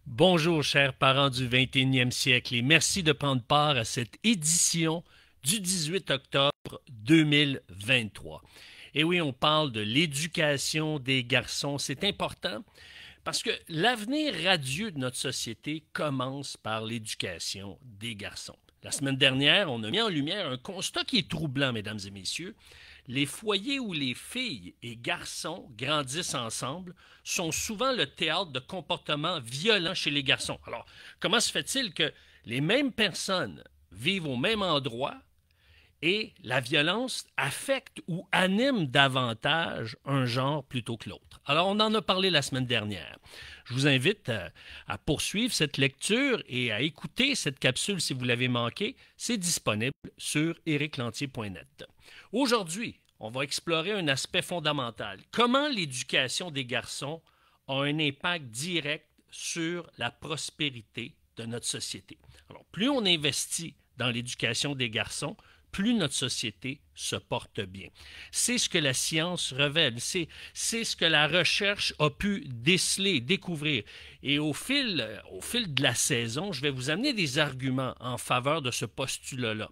Bonjour, chers parents du 21e siècle, et merci de prendre part à cette édition du 18 octobre 2023. Et oui, on parle de l'éducation des garçons. C'est important parce que l'avenir radieux de notre société commence par l'éducation des garçons. La semaine dernière, on a mis en lumière un constat qui est troublant, mesdames et messieurs. Les foyers où les filles et garçons grandissent ensemble sont souvent le théâtre de comportements violents chez les garçons. Alors, comment se fait-il que les mêmes personnes vivent au même endroit et la violence affecte ou anime davantage un genre plutôt que l'autre? Alors, on en a parlé la semaine dernière. Je vous invite à poursuivre cette lecture et à écouter cette capsule si vous l'avez manqué. C'est disponible sur ericlantier.net. Aujourd'hui, on va explorer un aspect fondamental. Comment l'éducation des garçons a un impact direct sur la prospérité de notre société. Alors, plus on investit dans l'éducation des garçons, plus notre société se porte bien. C'est ce que la science révèle, c'est ce que la recherche a pu déceler, découvrir. Et au fil de la saison, je vais vous amener des arguments en faveur de ce postulat-là.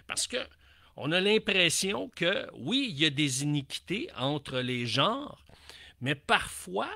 Parce que on a l'impression que, oui, il y a des iniquités entre les genres, mais parfois,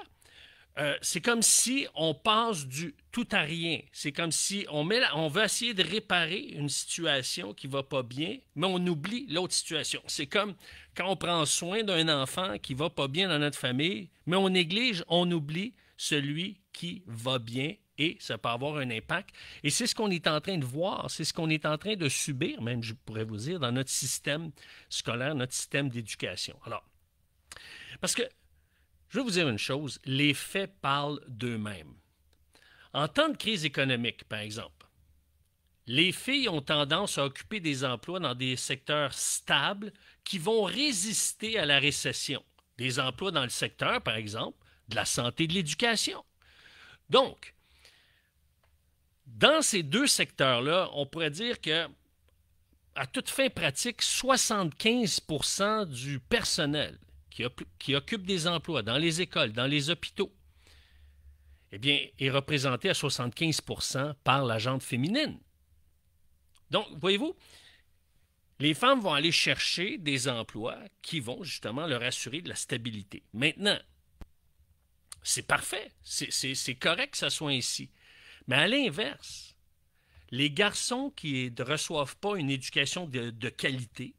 c'est comme si on passe du tout à rien. C'est comme si on veut essayer de réparer une situation qui ne va pas bien, mais on oublie l'autre situation. C'est comme quand on prend soin d'un enfant qui ne va pas bien dans notre famille, mais on néglige, on oublie celui qui va bien et ça peut avoir un impact. Et c'est ce qu'on est en train de voir, c'est ce qu'on est en train de subir, même je pourrais vous dire, dans notre système scolaire, notre système d'éducation. Alors, parce que je vais vous dire une chose, les faits parlent d'eux-mêmes. En temps de crise économique, par exemple, les filles ont tendance à occuper des emplois dans des secteurs stables qui vont résister à la récession. Des emplois dans le secteur, par exemple, de la santé et de l'éducation. Donc, dans ces deux secteurs-là, on pourrait dire que, à toute fin pratique, 75% du personnel qui occupe des emplois dans les écoles, dans les hôpitaux, eh bien, est représenté à 75% par la gente féminine. Donc, voyez-vous, les femmes vont aller chercher des emplois qui vont justement leur assurer de la stabilité. Maintenant, c'est parfait, c'est correct que ça soit ainsi. Mais à l'inverse, les garçons qui ne reçoivent pas une éducation de qualité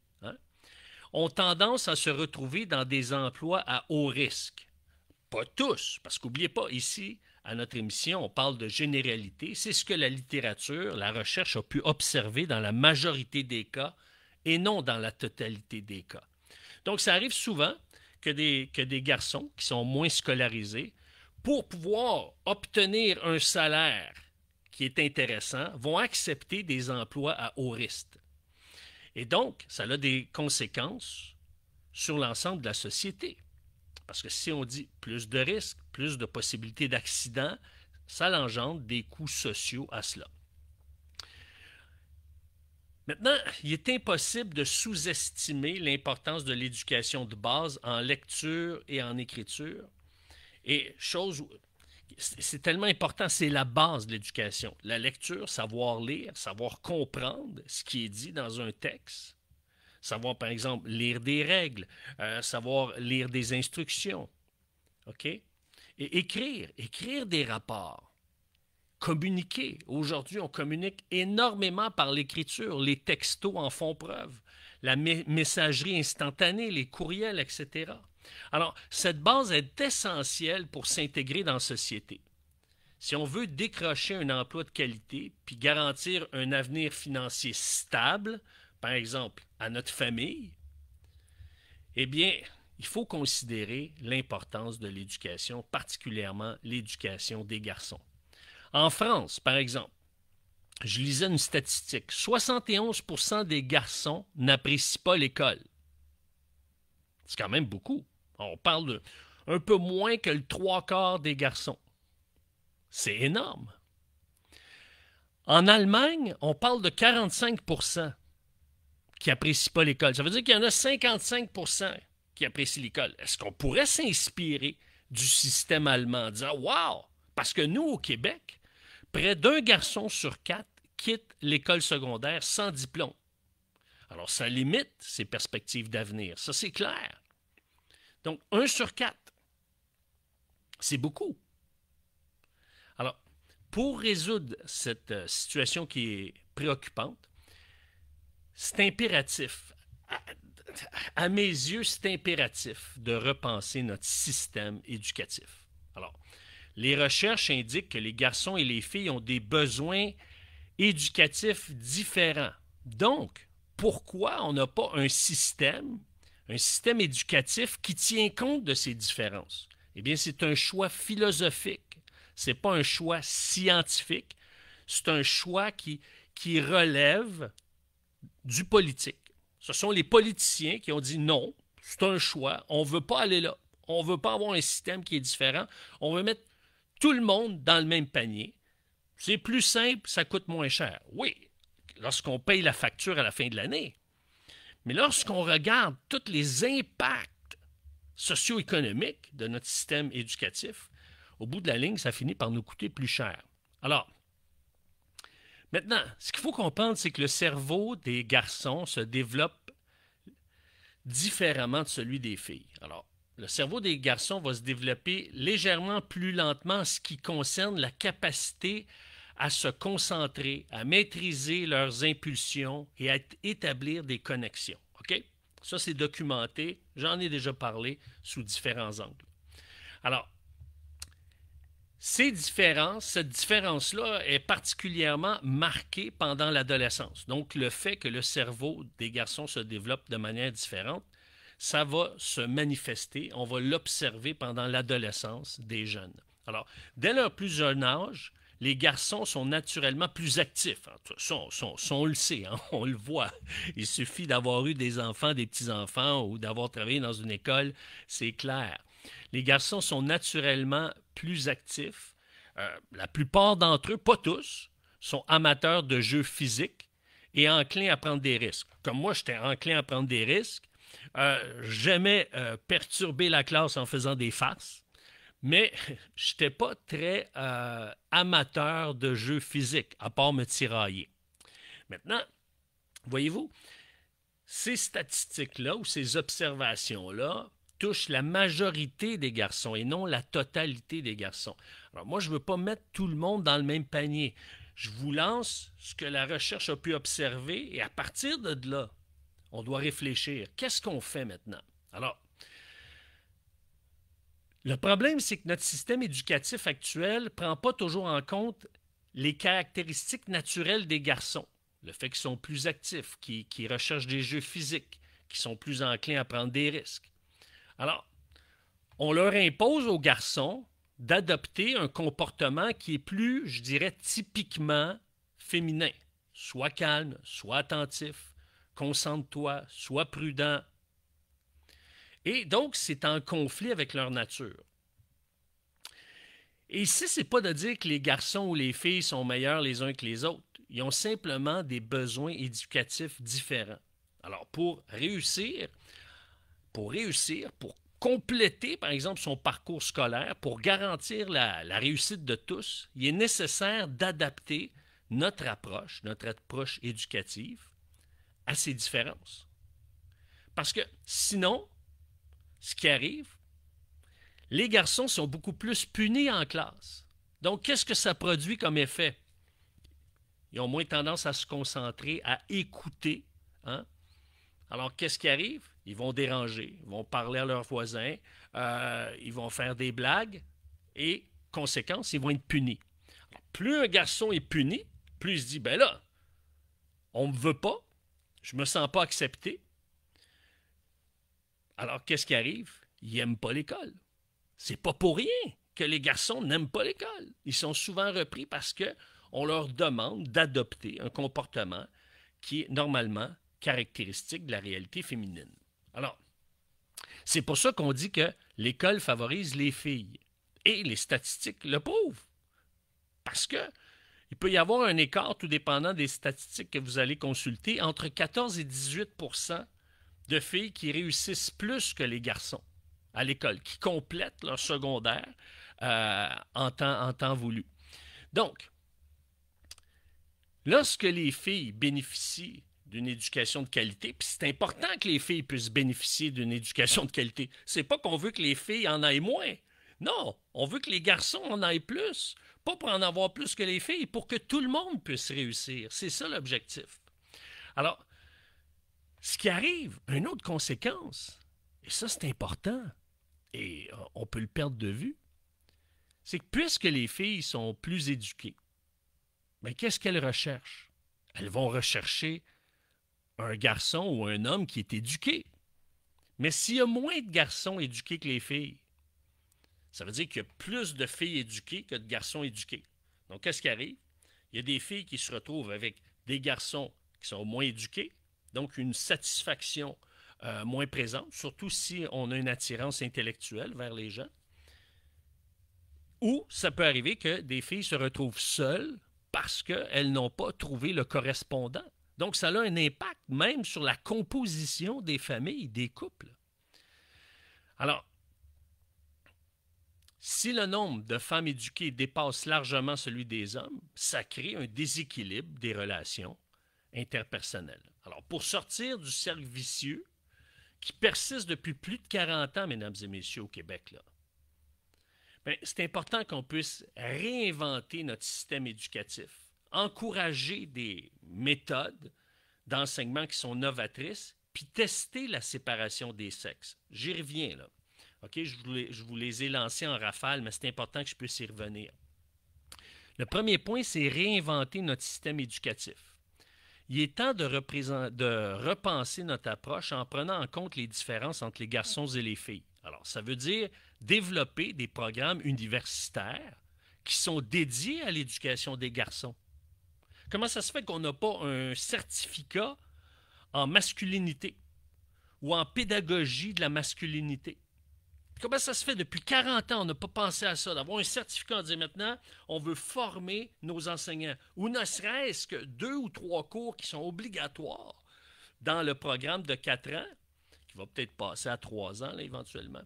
ont tendance à se retrouver dans des emplois à haut risque. Pas tous, parce qu'oubliez pas, ici, à notre émission, on parle de généralité. C'est ce que la littérature, la recherche a pu observer dans la majorité des cas et non dans la totalité des cas. Donc, ça arrive souvent que des garçons qui sont moins scolarisés, pour pouvoir obtenir un salaire qui est intéressant, vont accepter des emplois à haut risque. Et donc, ça a des conséquences sur l'ensemble de la société. Parce que si on dit plus de risques, plus de possibilités d'accidents, ça engendre des coûts sociaux à cela. Maintenant, il est impossible de sous-estimer l'importance de l'éducation de base en lecture et en écriture. Et c'est tellement important, c'est la base de l'éducation. La lecture, savoir lire, savoir comprendre ce qui est dit dans un texte, savoir par exemple lire des règles, savoir lire des instructions, OK? Et écrire des rapports, communiquer. Aujourd'hui, on communique énormément par l'écriture, les textos en font preuve, la messagerie instantanée, les courriels, etc. Alors, cette base est essentielle pour s'intégrer dans la société. Si on veut décrocher un emploi de qualité puis garantir un avenir financier stable, par exemple à notre famille, eh bien, il faut considérer l'importance de l'éducation, particulièrement l'éducation des garçons. En France, par exemple, je lisais une statistique, 71% des garçons n'apprécient pas l'école. C'est quand même beaucoup. On parle de un peu moins que le 3/4 des garçons. C'est énorme. En Allemagne, on parle de 45% qui n'apprécient pas l'école. Ça veut dire qu'il y en a 55% qui apprécient l'école. Est-ce qu'on pourrait s'inspirer du système allemand en disant « Wow! » Parce que nous, au Québec, près d'un garçon sur 4 quitte l'école secondaire sans diplôme. Alors, ça limite ses perspectives d'avenir. Ça, c'est clair. Donc, 1 sur 4, c'est beaucoup. Alors, pour résoudre cette situation qui est préoccupante, c'est impératif. À mes yeux, c'est impératif de repenser notre système éducatif. Alors, les recherches indiquent que les garçons et les filles ont des besoins éducatifs différents. Donc, pourquoi on n'a pas un système éducatif qui tient compte de ces différences? Eh bien, c'est un choix philosophique. Ce n'est pas un choix scientifique. C'est un choix qui relève du politique. Ce sont les politiciens qui ont dit non, c'est un choix, on ne veut pas aller là. On ne veut pas avoir un système qui est différent. On veut mettre tout le monde dans le même panier. C'est plus simple, ça coûte moins cher. Oui, lorsqu'on paye la facture à la fin de l'année. Mais lorsqu'on regarde tous les impacts socio-économiques de notre système éducatif, au bout de la ligne, ça finit par nous coûter plus cher. Alors, maintenant, ce qu'il faut comprendre, c'est que le cerveau des garçons se développe différemment de celui des filles. Alors, le cerveau des garçons va se développer légèrement plus lentement en ce qui concerne la capacité à se concentrer, à maîtriser leurs impulsions et à établir des connexions. OK? Ça, c'est documenté. J'en ai déjà parlé sous différents angles. Alors, cette différence-là est particulièrement marquée pendant l'adolescence. Donc, le fait que le cerveau des garçons se développe de manière différente, ça va se manifester, on va l'observer pendant l'adolescence des jeunes. Alors, dès leur plus jeune âge, les garçons sont naturellement plus actifs. On le sait, hein, on le voit. Il suffit d'avoir eu des enfants, des petits-enfants ou d'avoir travaillé dans une école, c'est clair. Les garçons sont naturellement plus actifs. La plupart d'entre eux, pas tous, sont amateurs de jeux physiques et enclins à prendre des risques. Comme moi, j'étais enclin à prendre des risques. J'aimais perturber la classe en faisant des farces, mais je n'étais pas très amateur de jeux physiques, à part me tirailler. Maintenant, voyez-vous, ces statistiques-là ou ces observations-là touchent la majorité des garçons et non la totalité des garçons. Alors moi, je ne veux pas mettre tout le monde dans le même panier. Je vous lance ce que la recherche a pu observer et à partir de là, on doit réfléchir. Qu'est-ce qu'on fait maintenant? Alors, le problème, c'est que notre système éducatif actuel ne prend pas toujours en compte les caractéristiques naturelles des garçons. Le fait qu'ils sont plus actifs, qu'ils recherchent des jeux physiques, qu'ils sont plus enclins à prendre des risques. Alors, on leur impose aux garçons d'adopter un comportement qui est plus, je dirais, typiquement féminin. Sois calme, sois attentif, concentre-toi, sois prudent. Et donc, c'est en conflit avec leur nature. Et ici, ce n'est pas de dire que les garçons ou les filles sont meilleurs les uns que les autres. Ils ont simplement des besoins éducatifs différents. Alors, pour réussir, pour compléter, par exemple, son parcours scolaire, pour garantir la réussite de tous, il est nécessaire d'adapter notre approche éducative à ces différences. Parce que sinon, ce qui arrive, les garçons sont beaucoup plus punis en classe. Donc, qu'est-ce que ça produit comme effet? Ils ont moins tendance à se concentrer, à écouter. Hein? Alors, qu'est-ce qui arrive? Ils vont déranger, ils vont parler à leurs voisins, ils vont faire des blagues et, conséquence, ils vont être punis. Alors, plus un garçon est puni, plus il se dit, ben là, on ne me veut pas, je ne me sens pas accepté. Alors, qu'est-ce qui arrive? Ils n'aiment pas l'école. C'est pas pour rien que les garçons n'aiment pas l'école. Ils sont souvent repris parce qu'on leur demande d'adopter un comportement qui est normalement caractéristique de la réalité féminine. Alors, c'est pour ça qu'on dit que l'école favorise les filles. Et les statistiques le prouvent. Parce que il peut y avoir un écart, tout dépendant des statistiques que vous allez consulter, entre 14 et 18 % de filles qui réussissent plus que les garçons à l'école, qui complètent leur secondaire en temps voulu. Donc, Lorsque les filles bénéficient d'une éducation de qualité, puis c'est important que les filles puissent bénéficier d'une éducation de qualité. C'est pas qu'on veut que les filles en aient moins. Non, on veut que les garçons en aient plus. Pas pour en avoir plus que les filles, pour que tout le monde puisse réussir. C'est ça l'objectif. Alors, ce qui arrive, une autre conséquence, et ça c'est important, et on peut le perdre de vue, c'est que puisque les filles sont plus éduquées, bien, qu'est-ce qu'elles recherchent? Elles vont rechercher un garçon ou un homme qui est éduqué. Mais s'il y a moins de garçons éduqués que les filles, ça veut dire qu'il y a plus de filles éduquées que de garçons éduqués. Donc, qu'est-ce qui arrive? Il y a des filles qui se retrouvent avec des garçons qui sont moins éduqués, donc une satisfaction moins présente, surtout si on a une attirance intellectuelle vers les gens. Ou ça peut arriver que des filles se retrouvent seules parce qu'elles n'ont pas trouvé le correspondant. Donc, ça a un impact même sur la composition des familles, des couples. Alors, si le nombre de femmes éduquées dépasse largement celui des hommes, ça crée un déséquilibre des relations interpersonnelles. Alors, pour sortir du cercle vicieux qui persiste depuis plus de 40 ans, mesdames et messieurs, au Québec, là, bien, c'est important qu'on puisse réinventer notre système éducatif, encourager des méthodes d'enseignement qui sont novatrices, puis tester la séparation des sexes. J'y reviens, là. OK, je vous les ai lancés en rafale, mais c'est important que je puisse y revenir. Le premier point, c'est réinventer notre système éducatif. Il est temps de repenser notre approche en prenant en compte les différences entre les garçons et les filles. Alors, ça veut dire développer des programmes universitaires qui sont dédiés à l'éducation des garçons. Comment ça se fait qu'on n'a pas un certificat en masculinité ou en pédagogie de la masculinité? Comment ça se fait depuis 40 ans, on n'a pas pensé à ça, d'avoir un certificat en disant maintenant, on veut former nos enseignants, ou ne serait-ce que 2 ou 3 cours qui sont obligatoires dans le programme de 4 ans, qui va peut-être passer à 3 ans là, éventuellement.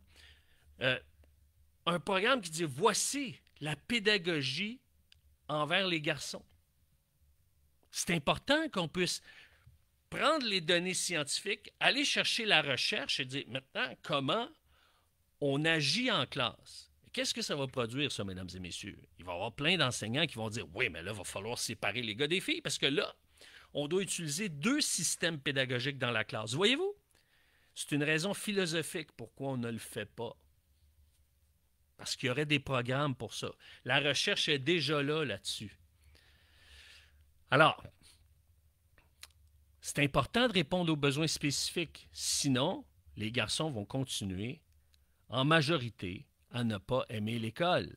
Un programme qui dit voici la pédagogie envers les garçons. C'est important qu'on puisse prendre les données scientifiques, aller chercher la recherche et dire maintenant comment on agit en classe. Qu'est-ce que ça va produire, ça, mesdames et messieurs? Il va y avoir plein d'enseignants qui vont dire oui, mais là, il va falloir séparer les gars des filles parce que là, on doit utiliser 2 systèmes pédagogiques dans la classe. Voyez-vous? C'est une raison philosophique pourquoi on ne le fait pas. Parce qu'il y aurait des programmes pour ça. La recherche est déjà là-dessus. Alors, c'est important de répondre aux besoins spécifiques. Sinon, les garçons vont continuer, en majorité, à ne pas aimer l'école.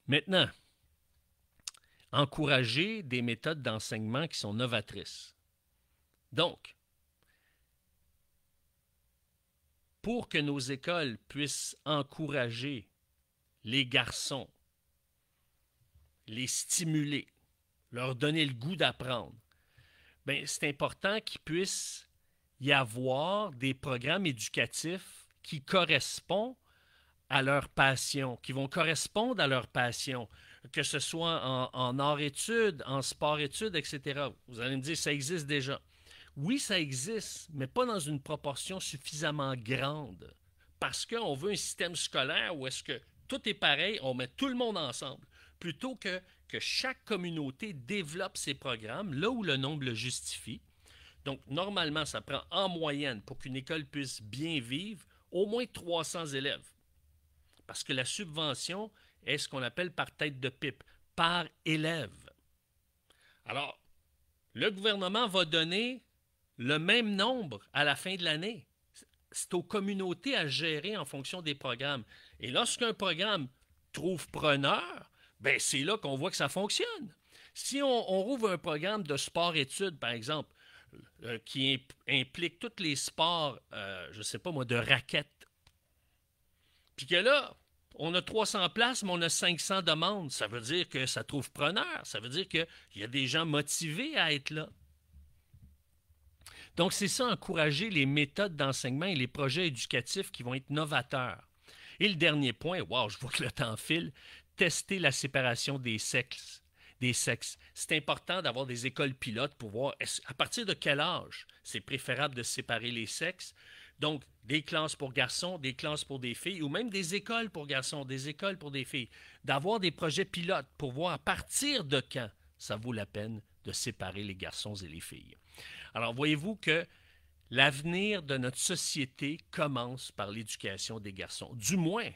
Maintenant, encourager des méthodes d'enseignement qui sont novatrices. Donc, pour que nos écoles puissent encourager les garçons, les stimuler, leur donner le goût d'apprendre, bien, c'est important qu'il puisse y avoir des programmes éducatifs qui correspondent à leur passion, qui vont correspondre à leur passion, que ce soit en arts-études, en sport-études, etc. Vous allez me dire, ça existe déjà. Oui, ça existe, mais pas dans une proportion suffisamment grande. Parce qu'on veut un système scolaire où est-ce que tout est pareil, on met tout le monde ensemble, plutôt que chaque communauté développe ses programmes là où le nombre le justifie. Donc, normalement, ça prend en moyenne, pour qu'une école puisse bien vivre, au moins 300 élèves. Parce que la subvention est ce qu'on appelle par tête de pipe, par élève. Alors, le gouvernement va donner le même nombre à la fin de l'année. C'est aux communautés à gérer en fonction des programmes. Et lorsqu'un programme trouve preneur, bien, c'est là qu'on voit que ça fonctionne. Si on rouvre un programme de sport-études, par exemple, qui implique tous les sports, je ne sais pas moi, de raquettes, puis que là, on a 300 places, mais on a 500 demandes, ça veut dire que ça trouve preneur, ça veut dire qu'il y a des gens motivés à être là. Donc, c'est ça, encourager les méthodes d'enseignement et les projets éducatifs qui vont être novateurs. Et le dernier point, wow, je vois que le temps file, tester la séparation des sexes. des sexes. C'est important d'avoir des écoles pilotes pour voir à partir de quel âge c'est préférable de séparer les sexes. Donc, des classes pour garçons, des classes pour des filles, ou même des écoles pour garçons, des écoles pour des filles. D'avoir des projets pilotes pour voir à partir de quand ça vaut la peine de séparer les garçons et les filles. Alors, voyez-vous que l'avenir de notre société commence par l'éducation des garçons, du moins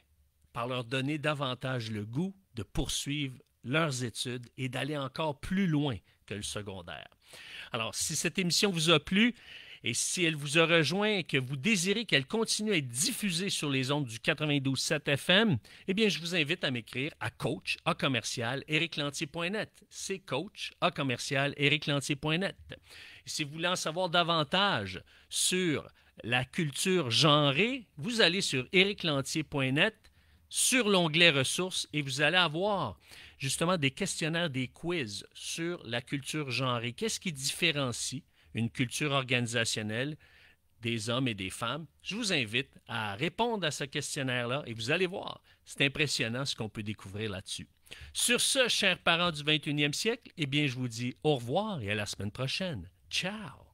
par leur donner davantage le goût de poursuivre leurs études et d'aller encore plus loin que le secondaire. Alors, si cette émission vous a plu et si elle vous a rejoint et que vous désirez qu'elle continue à être diffusée sur les ondes du 92.7 FM, eh bien, je vous invite à m'écrire à coach@ericlantier.net. C'est coach@ericlantier.net. Si vous voulez en savoir davantage sur la culture genrée, vous allez sur ericlantier.net sur l'onglet ressources et vous allez avoir justement des questionnaires, des quiz sur la culture genrée. Qu'est-ce qui différencie une culture organisationnelle des hommes et des femmes? Je vous invite à répondre à ce questionnaire-là et vous allez voir, c'est impressionnant ce qu'on peut découvrir là-dessus. Sur ce, chers parents du 21e siècle, eh bien, je vous dis au revoir et à la semaine prochaine. Ciao!